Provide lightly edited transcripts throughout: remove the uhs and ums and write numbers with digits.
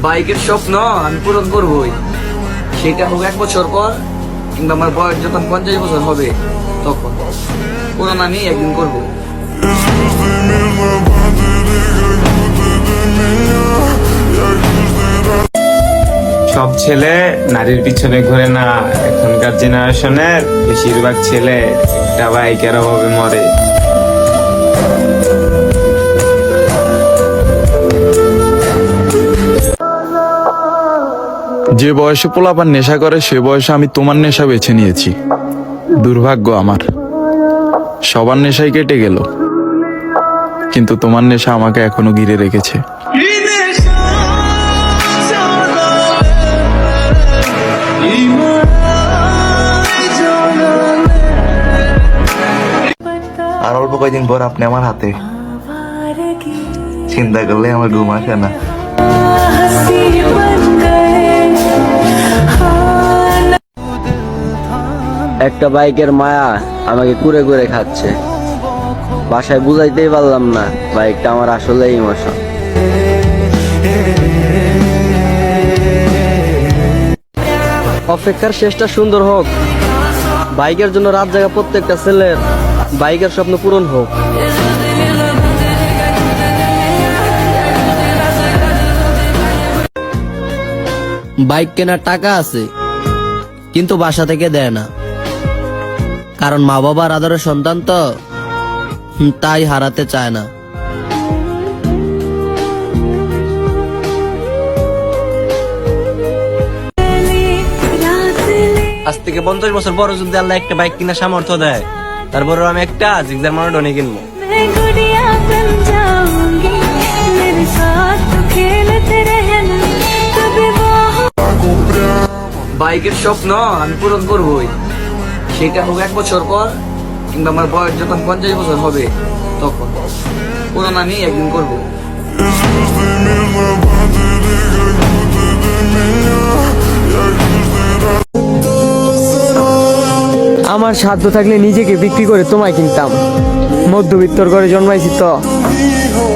বাইকের স্বপ্ন আমি পূরণ করবই, সেটা হোক 1 বছর পর কিংবা আমার বয়স যখন 50 বছর হবে তখন। পূরণ আমি একদিন করবো। সব ছেলে নারীর পিছনে ঘুরে না, এখনকার জেনারেশনের বেশিরভাগ ছেলে একটা বাইকের অভাবে মরে। যে বয়সে পোলাপান নেশা করে সে বয়সে আমি তোমার নেশা বেছে নিয়েছি। দুর্ভাগ্য আমার, সবার নেশাই কেটে গেল, কিন্তু তোমার নেশা আমাকে এখনো ঘিরে রেখেছে। আর অল্প কয়েকদিন পর আপনি আমার হাতে, চিন্তা করলে আমার ঘুম আসে না। একটা বাইকের মায়া আমাকে কুরে কুরে খাচ্ছে। বাসায় বুঝাইতেই পারলাম না বাইকটা আমার আসলে ইমোশন। অপেক্ষার শেষটা সুন্দর হোক, বাইকের জন্য রাত জাগা প্রত্যেকটা ছেলের বাইকের স্বপ্ন পূরণ হোক। বাইক কেনার টাকা আছে কিন্তু বাসা থেকে দেয় না, কারণ মা বাবার আদরের সন্তান তো, তাই হারাতে চায় না। আজ থেকে 50 বছর পর যদি আল্লাহ একটা বাইক কিনা সামর্থ্য দেয়, তারপরে আমি একটা জিগজার মনোটনে কিনবো। বাইকের স্বপ্ন আমি পূরণ করবই, সেটা হোক 1 বছর পর কিংবা আমার বয়স যখন 50 বছর হবে তখন। পূরণ আমি একদিন করবো। আমার সাধ্য থাকলে নিজেকে বিক্রি করে তোমায় কিনতাম। মধ্যবিত্তর ঘরে জন্মাইছি তো,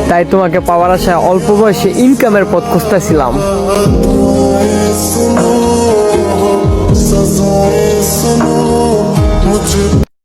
তাই তোমাকে পাওয়ার আশায় অল্প বয়সে ইনকামের পথ খুঁজতেছিলাম।